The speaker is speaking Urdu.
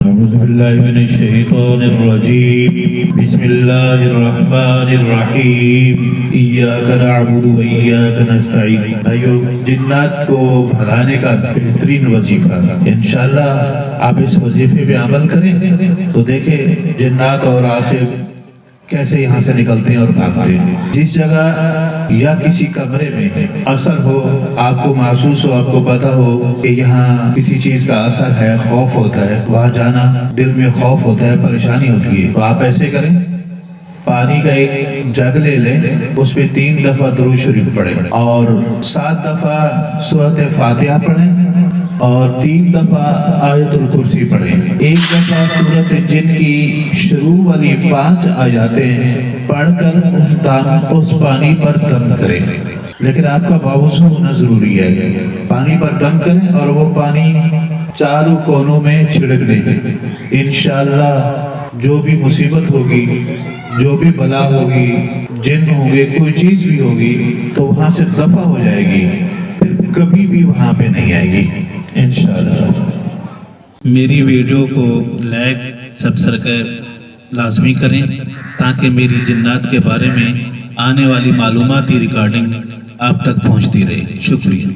أعوذ بالله من الشيطان الرجيم بسم الله الرحمن الرحیم إياك نعبد وإياك نستعين. بھائیو، جنات کو بھگانے کا بہترین وظیفہ انشاءاللہ آپ اس وظیفے پہ عمل کریں تو دیکھیں جنات اور عاصف کیسے یہاں سے نکلتے ہیں اور بھاگتے ہیں. جس جگہ یا کسی کمرے میں اثر ہو، آپ کو محسوس ہو، آپ کو پتہ ہو کہ یہاں کسی چیز کا اثر ہے، خوف ہوتا ہے، وہاں جانا دل میں خوف ہوتا ہے، پریشانی ہوتی ہے، تو آپ ایسے کریں، پانی کا ایک جگ لے لیں، اس پہ 3 دفعہ درود شریف پڑھیں اور 7 دفعہ سورۃ فاتحہ پڑھیں اور 3 دفعہ آیت الکرسی پڑھیں. 1 دفعہ سورۃ جن کی شروع والی 5 آیاتیں پڑھ کر اس پانی پر دم کریں. لیکن آپ کا باوضو ہونا ضروری ہے. پانی پر دم کریں اور وہ پانی چاروں کونوں میں چھڑک دیں. انشاءاللہ جو بھی مصیبت ہوگی، جو بھی بلا ہوگی، جن ہوں گے، کوئی چیز بھی ہوگی تو وہاں سے دفع ہو جائے گی، پھر کبھی بھی وہاں پہ نہیں آئے گی انشاءاللہ. میری ویڈیو کو لائک سبسکرائب لازمی کریں تاکہ میری جنات کے بارے میں آنے والی معلوماتی ریکارڈنگ آپ تک پہنچتی رہے. شکریہ.